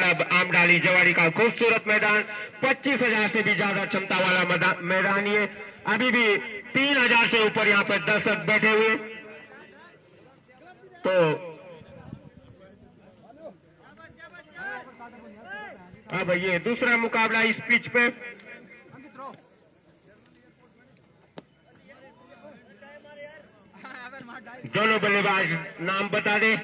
Club आमडाली Jawadi का खूबसूरत मैदान 25,000 से भी ज्यादा क्षमता वाला मैदान ये। अभी भी 3,000 से ऊपर यहाँ पर दर्शक बैठे हुए। तो अब ये दूसरा मुकाबला इस पिच पे। दोनों बल्लेबाज नाम बता दे।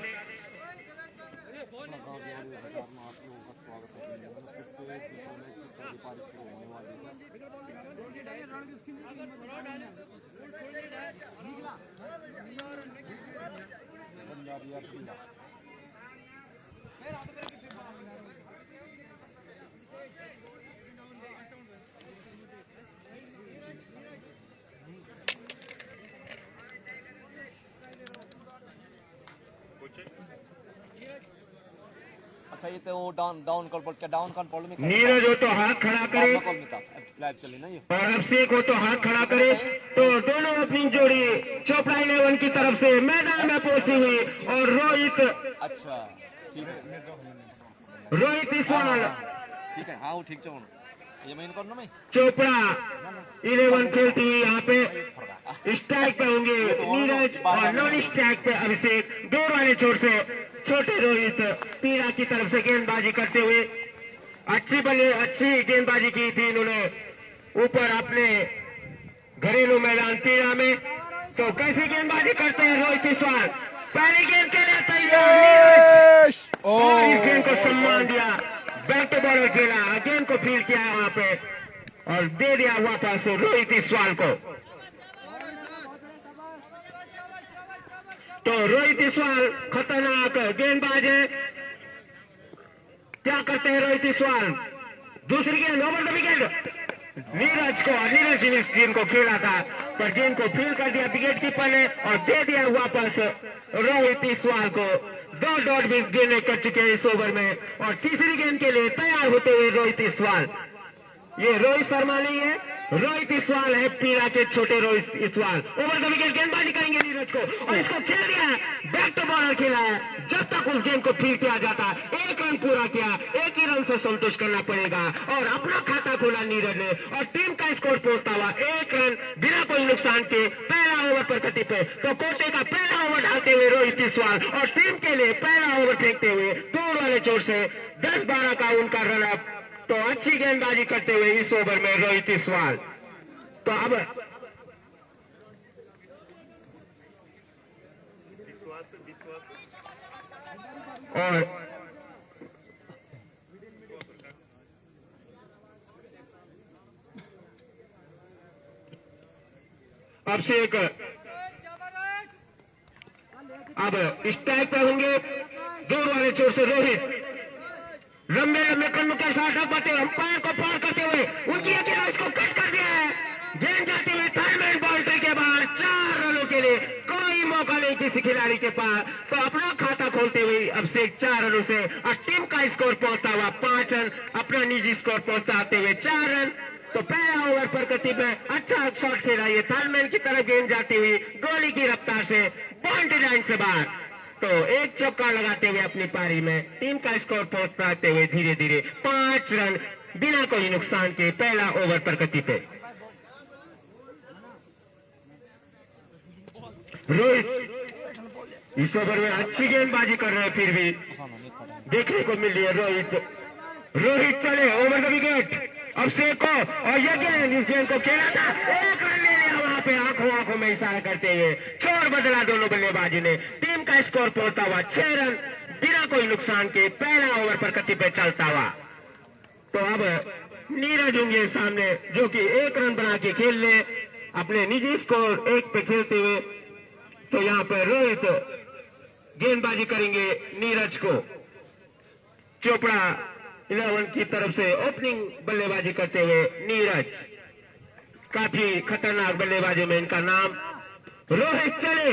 अच्छा ये तो डाउन कॉल पर क्या डाउन कॉल प्रॉब्लम है। नीरज हो तो हाथ खड़ा करे लाइव चले ना ये। और अभिषेक हो तो हाथ खड़ा करे। तो दोनों अपनी जोड़ी चोपड़ा 11 की तरफ से मैदान में पहुंची हुई और रोहित। अच्छा ठीक है रोहित इस्वाल ठीक है। हाँ वो ठीक चलो ये मैं करना मैं चोपड़ा 11 खेलती हुई यहाँ पे स्ट्राइक पे होंगे नीरज और नॉन स्ट्राइक पे अभिषेक। दूर वाले छोर से छोटे रोहित पीरा की तरफ से गेंदबाजी करते हुए अच्छी गेंदबाजी की थी इन्होंने ऊपर अपने घरेलू मैदान पीरा में। तो कैसे गेंदबाजी करते हैं रोहित इस्वाल। पहली गेंद के लिए तैयार और इस गेंद को सम्मान दिया। बैक टू बॉलर खेला गेंद को फील किया वहां पे और दे दिया वापस रोहित इस्वाल को। तो रोहित इस्वाल खतरनाक गेंदबाज है। क्या करते हैं रोहित इस्वाल। दूसरी गेंद ओवर द विकेट नीरज ने इस गेंद को खेला था पर गेंद को फील कर दिया विकेट कीपर ने और दे दिया वापस रोहित इस्वाल को। 2 डॉट भी गेंद कर चुके हैं इस ओवर में और तीसरी गेंद के लिए तैयार होते हुए रोहित इस्वाल। ये रोहित शर्मा नहीं है, रोहित इस्वाल है पीरा के छोटे रोहित इस्वाल। ओवर द विकेट गेंदबाजी करेंगे नीरज को और इसको खेल दिया बैक टू बॉलर खेला है। जब तक उस गेंद को फील किया जाता 1 रन पूरा किया 1 ही रन से संतुष्ट करना पड़ेगा और अपना खाता खोला नीरज ने और टीम का स्कोर पहुंचता हुआ 1 रन बिना कोई नुकसान के पहला ओवर पर कटी पे। तो कोटे का पहला ओवर डालते हुए रोहित इस्वाल और टीम के लिए पहला ओवर फेंकते हुए दूर वाले चोर से 10-12 का उनका रन अप। तो अच्छी गेंदबाजी करते हुए इस ओवर में रोहित इस्वाल। तो अब और अब से एक अब स्ट्राइक पे होंगे दूर वाले चोर से रोहित। लंबे लंबे कदम के साथ अंपायर को पार करते हुए उनकी इसको कट कर दिया है। गेंद जाते हुए टाइम बाउंड्री के बाद 4 रनों के लिए कोई मौका नहीं किसी खिलाड़ी के पास। तो अपना खाता खोलते हुए अब से 4 रनों से और टीम का स्कोर पहुंचता हुआ 5 रन अपना निजी स्कोर पहुंचाते हुए 4 रन। तो पहला ओवर पर कति में अच्छा शॉट खेला ये थालमैन की तरफ गेंद जाती हुई गोली की रफ्तार से बाउंड्री लाइन से बाहर। तो एक चौका लगाते हुए अपनी पारी में टीम का स्कोर पहुंचाते हुए धीरे धीरे 5 रन बिना कोई नुकसान के पहला ओवर पर कति पे। रोहित इस ओवर में अच्छी गेंदबाजी कर रहे हैं फिर भी देखने को मिल रही है रोहित चले ओवर द विकेट अभिषेक को और यह गेंद इस गेंद को खेला था 1 रन ले लिया वहां पे आंखों में इशारा करते हुए छोर बदला दोनों बल्लेबाजी ने। टीम का स्कोर पहुंचता हुआ 6 रन बिना कोई नुकसान के पहला ओवर पर कति पे चलता हुआ। तो अब नीरज होंगे सामने जो कि 1 रन बना के खेल ले अपने निजी स्कोर 1 पे खेलते हुए। तो यहाँ पर रोहित गेंदबाजी करेंगे नीरज को। चोपड़ा 11 की तरफ से ओपनिंग बल्लेबाजी करते हुए नीरज काफी खतरनाक बल्लेबाजी में इनका नाम। रोहित चले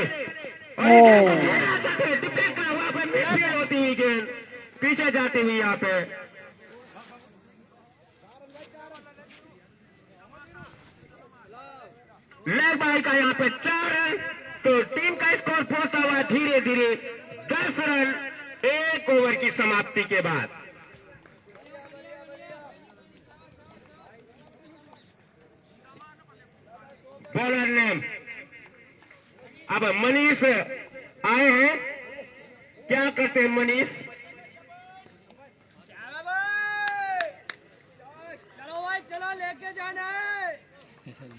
डिफेंड का वहां पर मिसफील्ड होती हुई गेंद पीछे जाती हुई यहाँ पे लेग बाई का यहाँ पे 4 रन। तो टीम का स्कोर पहुंचता हुआ धीरे धीरे 10 रन 1 ओवर की समाप्ति के बाद। बॉलर ने अब मनीष आए हैं, क्या करते हैं मनीष? चलो भाई चलो लेके जाना है।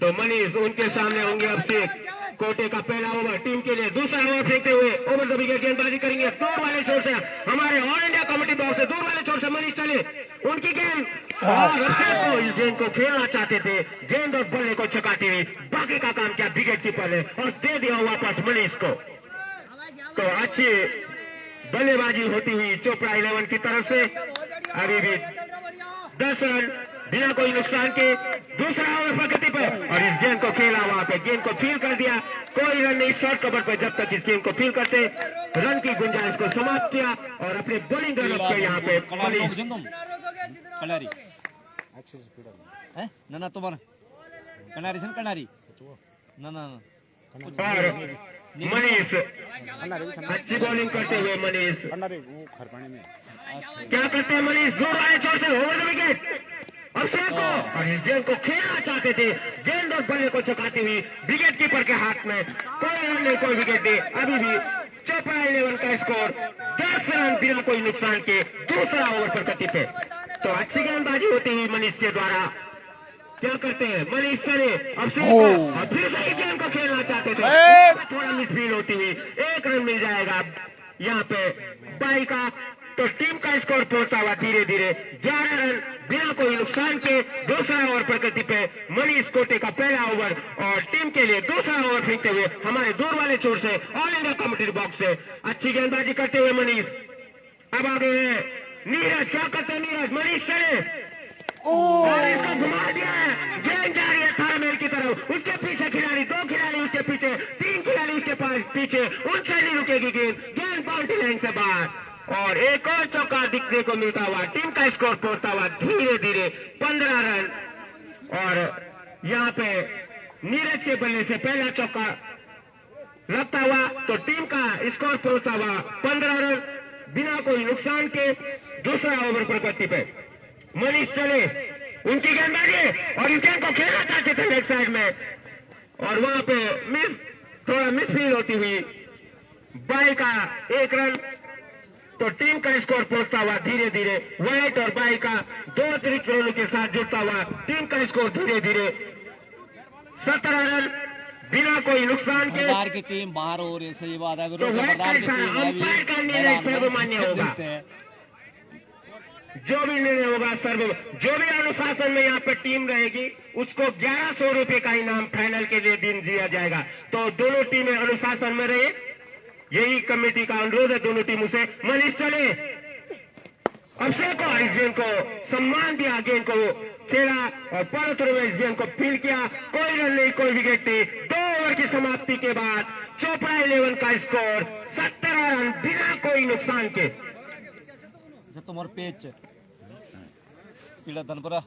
तो मनीष उनके सामने होंगे। अब से कोटे का पहला ओवर टीम के लिए, दूसरा ओवर फेंकते हुए ओवर द विकेट गेंदबाजी करेंगे दूर वाले छोर से, हमारे ऑल इंडिया कमेटी बॉक्स से दूर वाले छोर से मनीष चले उनकी गेंद, और तो इस गेंद को खेलना चाहते थे, गेंद और बल्ले को चकाते हुए बाकी का काम किया विकेट कीपर ने और दे दिया वापस मनीष को। तो अच्छी बल्लेबाजी होती हुई चोपड़ा 11 की तरफ से। अभी भी 10 रन बिना कोई नुकसान के, दूसरा ओवर प्रगति पर, और इस गेंद को खेला वहां पे, गेंद को फील कर दिया, कोई रन नहीं शॉर्ट कवर पर, जब तक इस गेंद को फील करते रन की गुंजाइश को समाप्त किया और अपने बॉलिंग रन पे यहाँ पे कलारी ना ना तुम्हारा कनारी से कनारी ना ना और मनीष अच्छी बॉलिंग करते हुए मनीष क्या करते हैं मनीष, दूर वाले छोर से ओवर द विकेट अभिषेक को, और इस गेंद को खेलना चाहते थे, गेंद और बल्ले को चकाती हुई विकेट कीपर के हाथ में, कोई रन नहीं कोई विकेट नहीं। अभी भी चोपड़ा 11 का स्कोर 10 रन बिना कोई नुकसान के, दूसरा ओवर प्रगति पे। तो अच्छी गेंदबाजी होती हुई मनीष के द्वारा, क्या करते हैं मनीष चले अभिषेक को, और फिर से गेंद को खेलना चाहते थे, थोड़ा मिसफील होती हुई 1 रन मिल जाएगा यहाँ पे बाई का। तो टीम का स्कोर पहुंचता हुआ धीरे धीरे 11 रन बिना कोई नुकसान के, दूसरा ओवर प्रगति पे मनीष कोटे का पहला ओवर, और टीम के लिए दूसरा ओवर फेंकते हुए हमारे दूर वाले छोर से ऑल इंडिया कमेटी बॉक्स से अच्छी गेंदबाजी करते हुए मनीष। अब आगे है नीरज, क्या करते हैं नीरज, मनीष चले और इसको घुमा दिया है, गेंद जा रही है 18 मील की तरफ, उसके पीछे खिलाड़ी, 2 खिलाड़ी उसके पीछे, 3 खिलाड़ी उसके पास पीछे, उनसे नहीं रुकेगी गेंद, गेंद बाउंड्री लाइन से बाहर, और एक और चौका दिखने को मिलता हुआ, टीम का स्कोर पहुंचता हुआ धीरे धीरे 15 रन। और यहाँ पे नीरज के बल्ले से पहला चौका लगता हुआ, तो टीम का स्कोर पहुंचता हुआ 15 रन बिना कोई नुकसान के, दूसरा ओवर प्रगति पे। मनीष चले उनकी गेंदबाजी, और इस गेंद को खेलना चाहते थे लेग साइड में, और वहां पे थोड़ा मिसफील होती हुई बाई का 1 रन। तो टीम का स्कोर पहुंचता हुआ धीरे धीरे व्हाइट और बाई का 2 अतिरिक्त रनों के साथ जुड़ता हुआ, टीम का स्कोर धीरे धीरे 17 रन बिना कोई नुकसान के। बरदार की टीम बाहर हो रही है, सही बात है, तो बरदार की टीम अंपायर का निर्णय सर्वमान्य होगा, जो भी निर्णय होगा सर्व, जो भी अनुशासन में यहाँ पे टीम रहेगी उसको 1100 रुपए का इनाम फाइनल के लिए दिन दिया जाएगा। तो दोनों टीमें अनुशासन में रहे, यही कमेटी का अनुरोध है दोनों टीमों से। मनीष चले अभिषेक को, इस गेंद को सम्मान दिया, गेंद को खेला और परत में इस गेंद को फील किया, कोई रन नहीं कोई विकेट नहीं। 2 ओवर की समाप्ति के बाद चोपड़ा 11 का स्कोर 17 रन बिना कोई नुकसान के। तुम्हारे पेच पीड़ा धनपुरा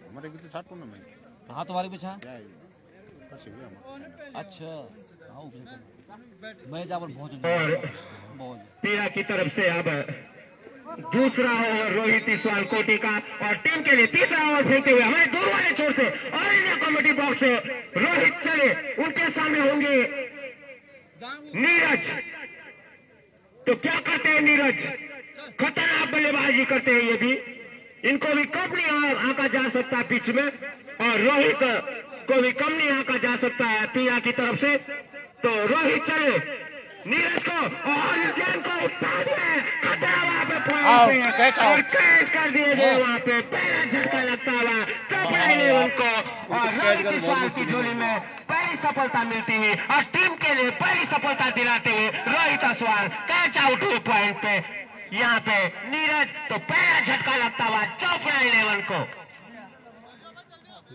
हमारे भी तो 60 टूर्नामेंट, हाँ तुम्हारे पीछे अच्छा हाँ मैं चावल बहुत पीड़ा की तरफ से अब दूसरा ओवर रोहित इस्वाल कोटी का, और टीम के लिए तीसरा ओवर फेंकते हुए हमारे दूर वाले छोर से ऑल इंडिया कमेटी बॉक्स से रोहित चले, उनके सामने होंगे नीरज। तो क्या करते हैं नीरज, खतरनाक बल्लेबाजी करते हैं ये भी, इनको भी कम नहीं आंका जा सकता पिच में, और रोहित को भी कम नहीं आंका जा सकता है पीड़ा की तरफ से। तो रोहित चले नीरज को, और इस गेंद को उठा दिया, खतरा वहां पे और कैच कर दिए गए, वहां पे पहला झटका लगता हुआ चोपड़ा 11 को, और रोहित इस्वाल की झोली में पहली सफलता मिलती हुई, और टीम के लिए पहली सफलता दिलाते हुए रोहित इस्वाल कैच आउट हुए पॉइंट पे। यहाँ पे नीरज तो पहला झटका लगता हुआ चोपड़ा 11 को।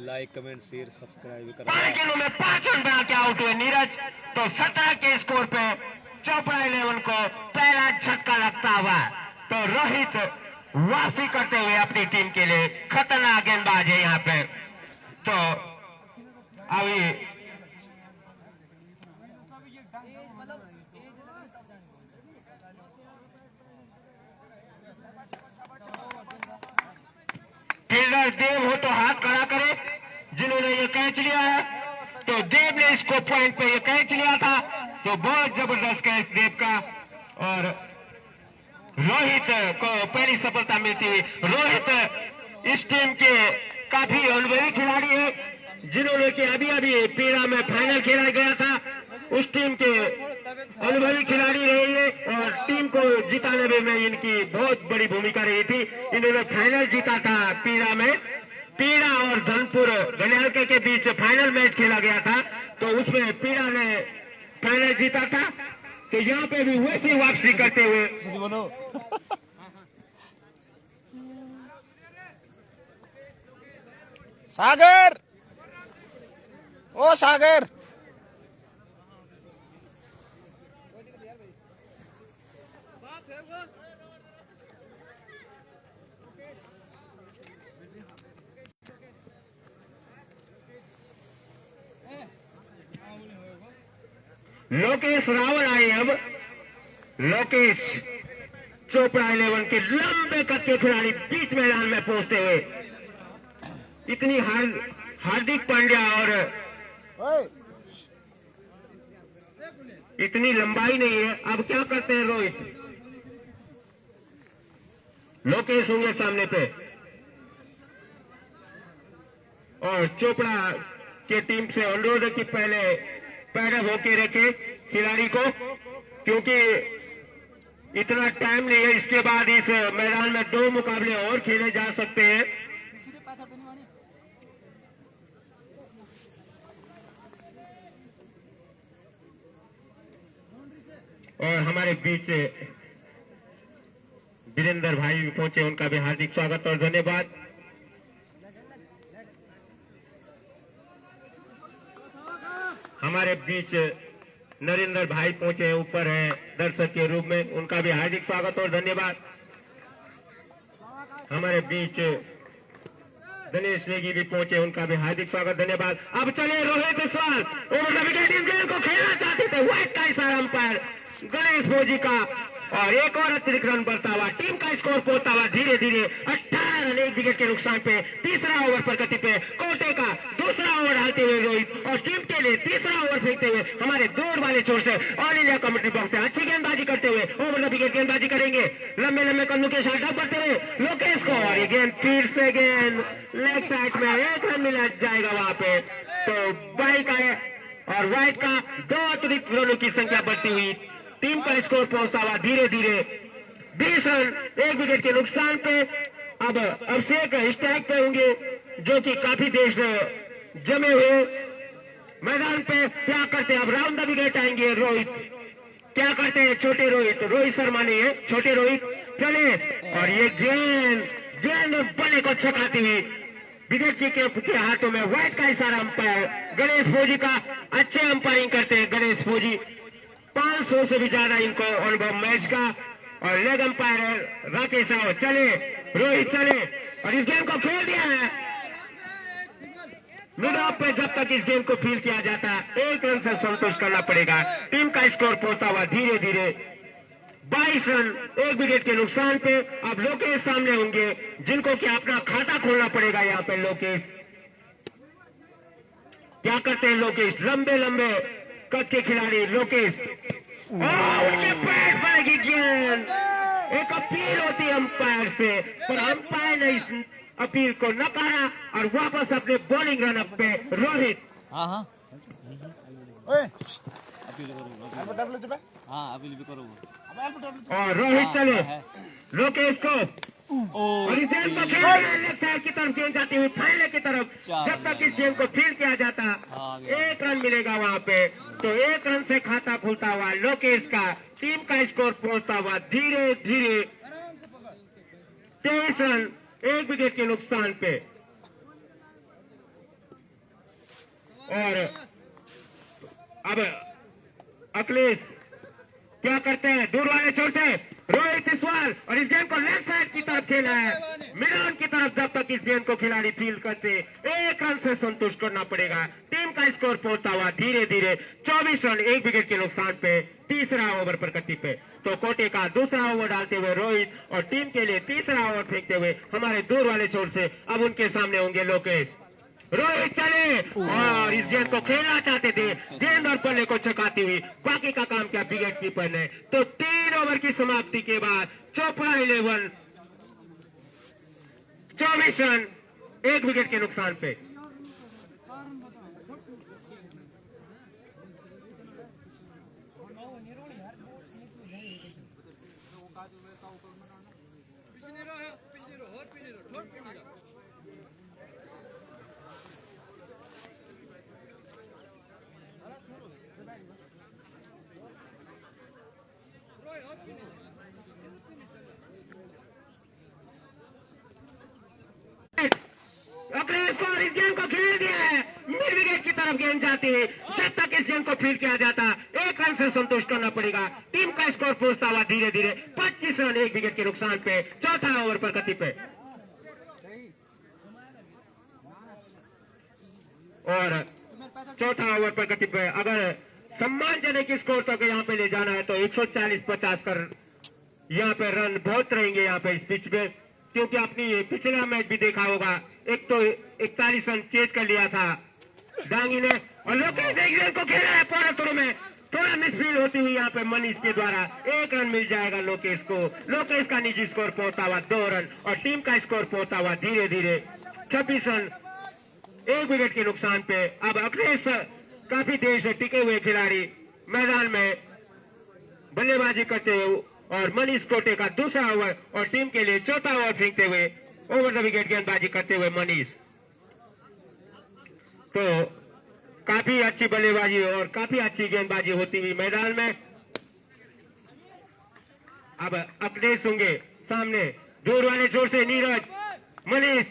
लाइक कमेंट शेयर सब्सक्राइब करें। 5 गेंदों में 5 रन बना के आउट हुए नीरज। तो 17 के स्कोर पे चोपड़ा 11 को पहला झटका लगता हुआ, तो रोहित वापसी करते हुए अपनी टीम के लिए खतरनाक गेंदबाज है यहाँ पे। तो अभी फील्डर कैच लिया है, तो देव ने इसको पॉइंट पे ये कैच लिया था, तो बहुत जबरदस्त कैच देव का। और रोहित को पहली सफलता मिलती हुई। रोहित इस टीम के काफी अनुभवी खिलाड़ी है, जिन्होंने कि अभी अभी पीड़ा में फाइनल खेला गया था, उस टीम के अनुभवी खिलाड़ी रही है और टीम को जिताने में इनकी बहुत बड़ी भूमिका रही थी। इन्होंने फाइनल जीता था पीड़ा में। पीड़ा और धनपुर गनियालके के बीच फाइनल मैच खेला गया था, तो उसमें पीड़ा ने फाइनल जीता था। तो यहाँ पे भी वैसी वापसी करते हुए सागर, ओ सागर, लोकेश रावल आए। अब लोकेश चोपड़ा 11 के लंबे कद के खिलाड़ी बीच मैदान में पहुंचते हुए, इतनी हार्दिक पांड्या और इतनी लंबाई नहीं है। अब क्या करते हैं रोहित, लोकेश होंगे सामने पे और चोपड़ा के टीम से अनुरोध है कि पहले पैडअप होके रखे खिलाड़ी को, क्योंकि इतना टाइम नहीं है। इसके बाद इस मैदान में 2 मुकाबले और खेले जा सकते हैं। और हमारे बीच वीरेंद्र भाई भी पहुंचे, उनका भी हार्दिक स्वागत और धन्यवाद। हमारे बीच नरेंद्र भाई पहुंचे, ऊपर है दर्शक के रूप में, उनका भी हार्दिक स्वागत और धन्यवाद। हमारे बीच दिनेश नेगी भी पहुंचे, उनका भी हार्दिक स्वागत धन्यवाद। अब चले रोहित बिस्वाल, और विकेट इस गेम को खेलना चाहते थे, वाइट का इशारा अंपायर गणेश भोजी का, और एक और अतिरिक्त रन बढ़ता हुआ, टीम का स्कोर पहुंचता हुआ धीरे धीरे 18 रन 1 विकेट के नुकसान पे। तीसरा ओवर पर गति पे कोटे का दूसरा ओवर डालते हुए रोहित, और टीम के लिए तीसरा ओवर फेंकते हुए हमारे दूर वाले छोर से ऑल इंडिया कमेंट्री बॉक्स से अच्छी गेंदबाजी करते हुए ओवर द विकेट गेंदबाजी करेंगे। लंबे लंबे कन्नू के शॉट बढ़ते हुए लोकेश को, और ये गेंद फिर से गेंद लेग साइड में 1 रन मिल जाएगा वहां पे। तो बाई का और वाइट का 2 अतिरिक्त रनों की संख्या बढ़ती हुई, टीम का स्कोर पहुंचता हुआ धीरे धीरे 20 रन 1 विकेट के नुकसान पे। अब अभिषेक स्ट्राइक पे होंगे, जो कि काफी देर से जमे हुए मैदान पे। क्या करते हैं अब, राउंड द विकेट आएंगे रोहित, क्या करते हैं छोटे रोहित, रोहित शर्मा नहीं है, छोटे रोहित चले, और ये गेंद बल्ले को छकाती हुई विकेट के हाथों में। व्हाइट का इशारा अंपायर गणेश भोजी का, अच्छे अंपायरिंग करते हैं गणेश भोजी, 500 से भी ज्यादा इनको अनुभव मैच का। और लेग अंपायर राकेश राव चले, रोहित चले, और इस गेम को खेल दिया है मिड ऑफ पे। जब तक इस गेम को फील किया जाता है 1 रन से संतुष्ट करना पड़ेगा। टीम का स्कोर पहुंचता हुआ धीरे धीरे 22 रन 1 विकेट के नुकसान पे। अब लोकेश सामने होंगे, जिनको कि अपना खाता खोलना पड़ेगा। यहाँ पे लोकेश क्या करते हैं, लोकेश लंबे लंबे कद के खिलाड़ी लोकेश, और उनके पैर पर गेंद। एक अपील होती है अंपायर से, पर अंपायर ने इस अपील को नकारा और वापस अपने बॉलिंग रन अप पे रोहित। हाँ हाँ ओए, अपील करो, आप डबल जबे, हाँ अपील भी करो। अब आप डबल और रोहित चले लोकेश को, ओ और इस गेम को खेल लेग साइड की तरफ गेंद जाती हुई फाइनल की तरफ। जब तक इस गेम को फील किया जाता 1 रन मिलेगा वहां पे। तो 1 रन से खाता खुलता हुआ लोकेश का, टीम का स्कोर पहुंचता हुआ धीरे धीरे 23 रन 1 विकेट के नुकसान पे। और अब अखिलेश क्या करते हैं, दूर वाले छोड़ते रोहित बिस्वाल, और इस गेम को लेफ्ट साइड की तरफ खेला है मिड ऑन की तरफ। जब तक इस गेम को खिलाड़ी फील करते 1 रन से संतुष्ट करना पड़ेगा। टीम का स्कोर पहुंचता हुआ धीरे धीरे 24 रन 1 विकेट के नुकसान पे। तीसरा ओवर पर गति पे, तो कोटे का दूसरा ओवर डालते हुए रोहित, और टीम के लिए तीसरा ओवर फेंकते हुए हमारे दूर वाले छोर से अब उनके सामने होंगे लोकेश। रोहित चले और इस गेंद को खेलना चाहते थे, गेंद और बल्ले को चकाती हुई, बाकी का काम किया विकेट कीपर ने। तो 3 ओवर की समाप्ति के बाद चोपड़ा 11 24 रन 1 विकेट के नुकसान पे। अखिलेश को इस गेंद को खेल दिया है, मिड विकेट की तरफ गेंद जाती है। जब तक इस गेंद को फील्ड किया जाता 1 रन से संतुष्ट करना पड़ेगा। टीम का स्कोर पहुंचता हुआ धीरे धीरे 25 रन 1 विकेट के नुकसान पे, चौथा ओवर पर गति पे। और चौथा ओवर पर गति पे अगर सम्मानजनक स्कोर तक यहाँ पे ले जाना है तो 140-50 कर यहाँ पे रन बहुत रहेंगे यहाँ पे इस पिच में, क्योंकि आपने पिछला मैच भी देखा होगा, एक तो 41 रन चेज कर लिया था डांगी ने, और लोकेश एक गेंद को खेला है पौने में, थोड़ा मिसफील्ड होती हुई यहाँ पे मनीष के द्वारा 1 रन मिल जाएगा लोकेश को। लोकेश का निजी स्कोर पहुंचा हुआ 2 रन और टीम का स्कोर पहुंचा हुआ धीरे धीरे 26 रन 1 विकेट के नुकसान पे। अब अखिलेश काफी देर से टिके हुए खिलाड़ी मैदान में बल्लेबाजी करते हुए और मनीष कोटे का दूसरा ओवर और टीम के लिए चौथा ओवर फेंकते हुए ओवर द विकेट गेंदबाजी करते हुए मनीष। तो काफी अच्छी बल्लेबाजी और काफी अच्छी गेंदबाजी होती हुई मैदान में। अब अखिलेश होंगे सामने, दूर वाले छोर से नीरज, मनीष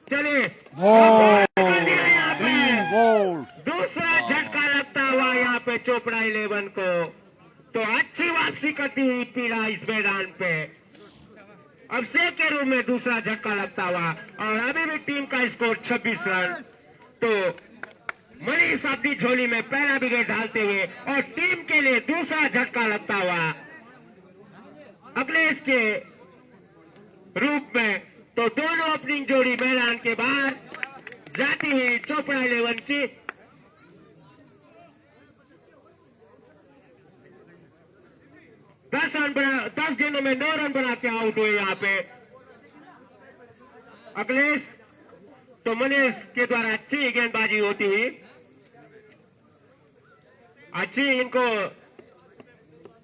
चले, दूसरा झटका लगता हुआ यहाँ पे चोपड़ा 11 को। तो अच्छी वापसी करती हुई पीड़ा इस मैदान पे, अभिषेक के रूप में दूसरा झटका लगता हुआ और अभी भी टीम का स्कोर 26 रन। तो मनीष अपनी झोली में पहला विकेट डालते हुए और टीम के लिए दूसरा झटका लगता हुआ अखिलेश के रूप में। तो दोनों ओपनिंग जोड़ी मैदान के बाहर जाती हुई चोपड़ा 11 की। दस गेंदों में 9 रन बना के आउट हुए यहाँ पे अखिलेश। तो मनीष के द्वारा अच्छी गेंदबाजी होती हुई, अच्छी इनको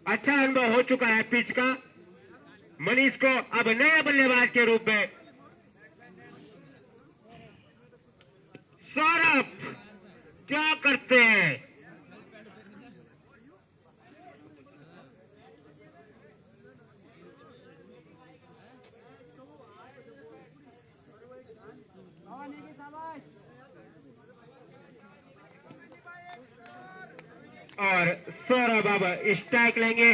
अच्छा अनुभव हो चुका है पिच का मनीष को। अब नए बल्लेबाज के रूप में सौरभ क्या करते हैं, और सौरभ अब स्ट्राइक लेंगे।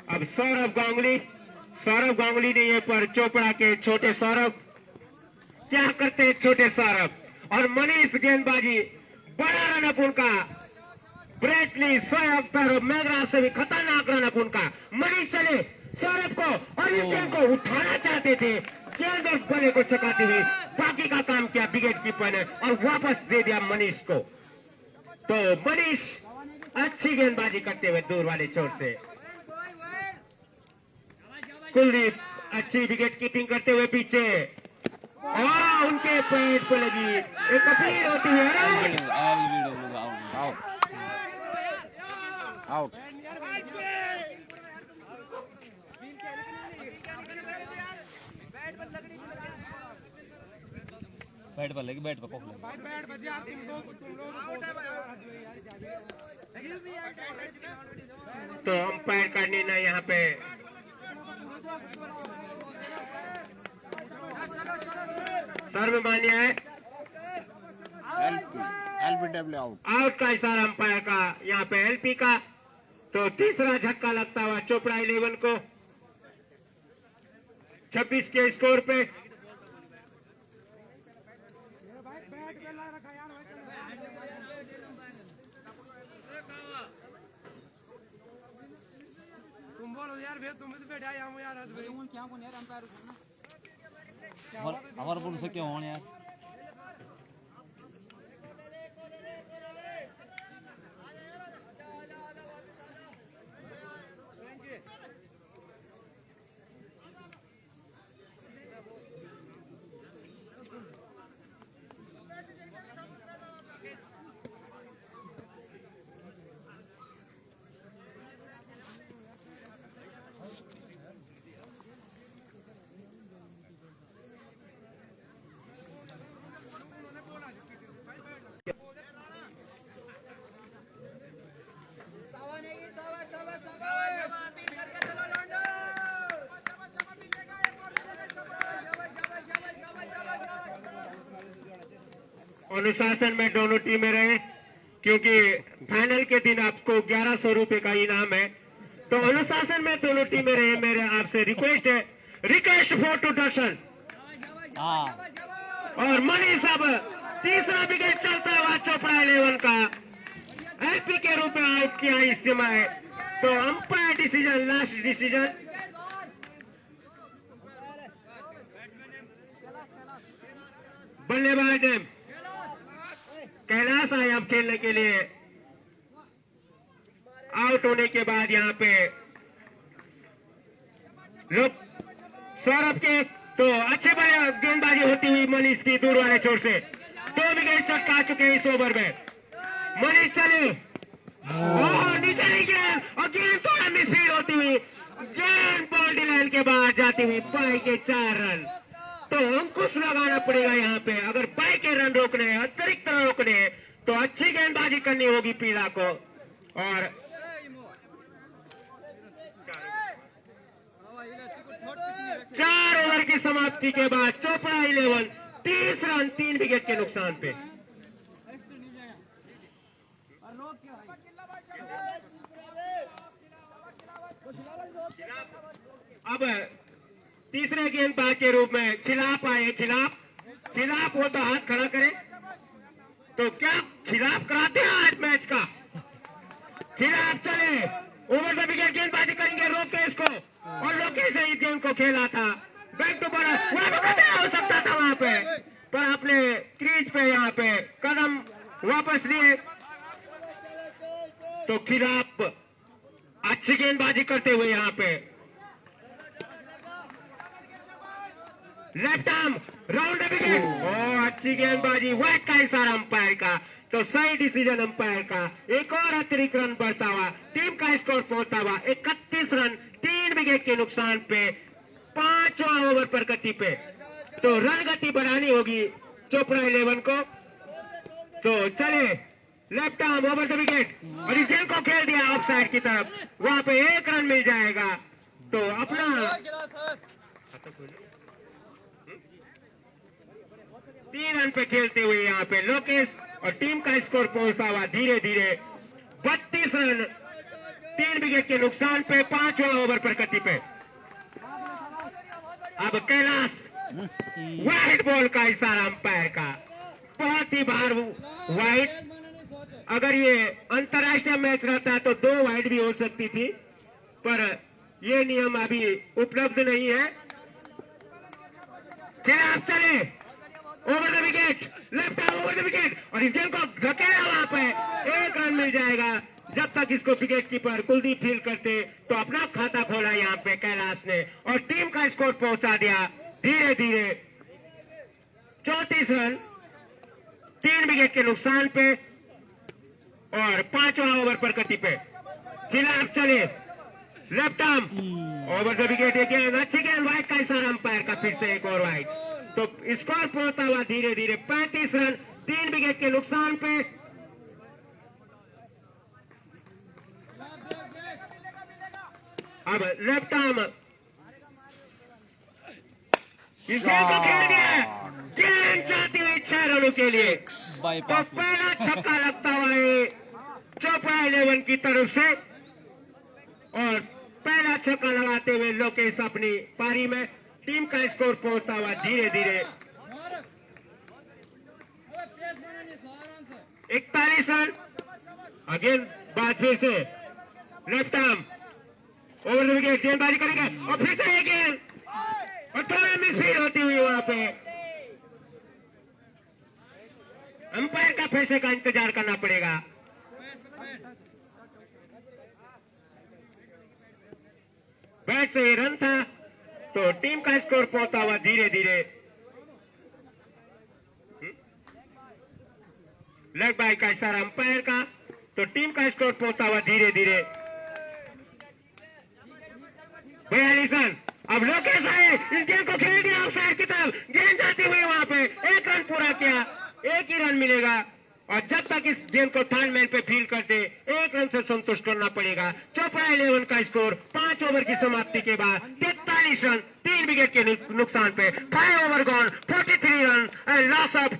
अब सौरभ गांगुली नहीं है पर चोपड़ा के छोटे सौरभ क्या करते हैं, छोटे सौरभ। और मनीष गेंदबाजी बड़ा रन अप उनका, ब्रेटली शोएब अख्तर और मेघराज से भी खतरनाक रन अप उनका। मनीष चले सौरभ को और इस गेंद को उठाना चाहते थे, गेंद और बल्ले को चकाते हुए बाकी का काम किया विकेट कीपर ने और वापस दे दिया मनीष को। तो मनीष अच्छी गेंदबाजी करते हुए दूर वाले छोर से, कुलदीप अच्छी विकेट कीपिंग करते हुए पीछे और उनके पैर को लगी एक अपील होती है आउट। बैट पर लगी, बैट पर पकड़। तो अंपायर का निर्णय यहाँ पे सर्व मान्य है, एलबीडब्ल्यू आउट। आउट का इशारा अंपायर का यहाँ पे एलपी का। तो तीसरा झटका लगता हुआ चोपड़ा 11 को 26 के स्कोर पे। तुम बोलो यार भैया, तुम तो बैठा यार हमारा बोल सके हो यार। अनुशासन में दोनों टीमें रहे, क्योंकि फाइनल के दिन आपको 1100 रुपए का इनाम है। तो अनुशासन में दोनों टीमें रहे। मेरे आपसे रिक्वेस्ट है, रिक्वेस्ट फॉर टू दर्शन। हाँ और मनीष अब तीसरा विकेट चलता हुआ चोपड़ा 11 का एलपी के रूप में आउट किया इस समय। तो अंपायर डिसीजन, लास्ट डिसीजन। बल्लेबाज कैलाश आए अब खेलने के लिए। आउट होने के बाद यहाँ पे लोग सौरभ के तो अच्छे बड़े गेंदबाजी होती हुई मनीष की दूर वाले छोर से 2 विकेट चटका चुके हैं इस ओवर में। मनीष चले नीचे नहीं गया और गेंद थोड़ा मिसफील्ड होती हुई गेंद बाउंड्री लाइन के बाहर जाती हुई पाई के 4 रन। तो अंकुश लगाना पड़ेगा यहाँ पे। अगर पाई के रन रोकने, अतिरिक्त रन रोकने तो अच्छी गेंदबाजी करनी होगी पीला को। और 4 ओवर की समाप्ति के बाद चोपड़ा 11 30 रन 3 विकेट के नुकसान पे। अब तीसरे गेंदबाज के रूप में खिलाफ आए। खिलाफ हो तो हाथ खड़ा करें। तो क्या खिलाफ कराते हैं आज मैच का? खिलाफ चले, ओवर द विकेट गेंदबाजी करेंगे लोकेश को, और लोकेश ने इस गेंद को खेला था बैक टू बॉलर। वहां हो सकता था वहां पे, पर आपने क्रीज पे यहाँ पे कदम वापस लिए। तो खिलाफ अच्छी गेंदबाजी करते हुए यहाँ पे लेफ्ट आर्म राउंड विकेट। अच्छी गेंदबाजी, वाइड का इशारा अंपायर का। तो सही डिसीजन अंपायर का। एक और अतिरिक्त रन बढ़ता हुआ, टीम का स्कोर पहुंचता हुआ 31 रन 3 विकेट के नुकसान पे 5वां ओवर पर गति पे। तो रन गति बढ़ानी होगी चोपड़ा 11 को। तो चले left arm over the wicket और इस गेंद को खेल दिया ऑफ साइड की तरफ। वहां पे 1 रन मिल जाएगा। तो अपना 3 रन पे खेलते हुए यहाँ पे लोकेश और टीम का स्कोर पहुंचता हुआ धीरे धीरे 32 रन 3 विकेट के नुकसान पे 5वां ओवर पर गति पे। अब कैलाश वाइड बॉल का इशारा अंपायर का, बहुत ही बाहर वाइड। अगर ये अंतर्राष्ट्रीय मैच रहता तो 2 वाइड भी हो सकती थी, पर ये नियम अभी उपलब्ध नहीं है। खिलाफ चले, over the wicket, left arm over the wicket और इस गेंद को धकेला वहां पे 1 रन मिल जाएगा। जब तक इसको विकेट कीपर कुलदीप फील्ड करते तो अपना खाता खोला यहाँ पे कैलाश ने और टीम का स्कोर पहुंचा दिया धीरे धीरे 34 रन 3 विकेट के नुकसान पे और 5वां ओवर पर गति पे। खिलाफ चले, left arm over the wicket. एक गेंद, अच्छी गेंद, वाइड का इशारा अंपायर का, फिर से एक और वाइड। तो स्कोर पहुंचता हुआ धीरे धीरे 35 रन 3 विकेट के नुकसान पे। अब लेफ्ट आर्म इस गेंद को खेल दिया, गेंद जाती हुई 6 रनों के लिए। तो बाईपास पहला छक्का लगता हुआ है चोपड़ा 11 की तरफ से और पहला छक्का लगाते हुए लोकेश अपनी पारी में। टीम का स्कोर पहुंचता हुआ धीरे धीरे 41 रन। अगेन बात फिर से left arm over the wicket गेंदबाजी करेंगे और फिर से एक गेंद और थोड़ा मिसफील्ड होती हुई वहां पे अंपायर का फैसले का इंतजार करना पड़ेगा। बैट से रन था तो टीम का स्कोर पहुंचता हुआ धीरे धीरे लेग बाय का इशारा अंपायर का। तो टीम का स्कोर पहुंचता हुआ धीरे धीरे 42 रन। अब लोकेश आए, इस गेंद को खेल दिया ऑफ साइड की तरफ, गेंद जाती हुई वहां पे 1 रन पूरा किया, 1 ही रन मिलेगा और जब तक इस गेंद को थर्ड मैन पे फील्ड करते 1 रन से संतुष्ट करना पड़ेगा। चोपड़ा 11 का स्कोर 5 ओवर की समाप्ति के बाद 43 रन 3 विकेट के नुकसान पे 5 over gone 43 run and loss of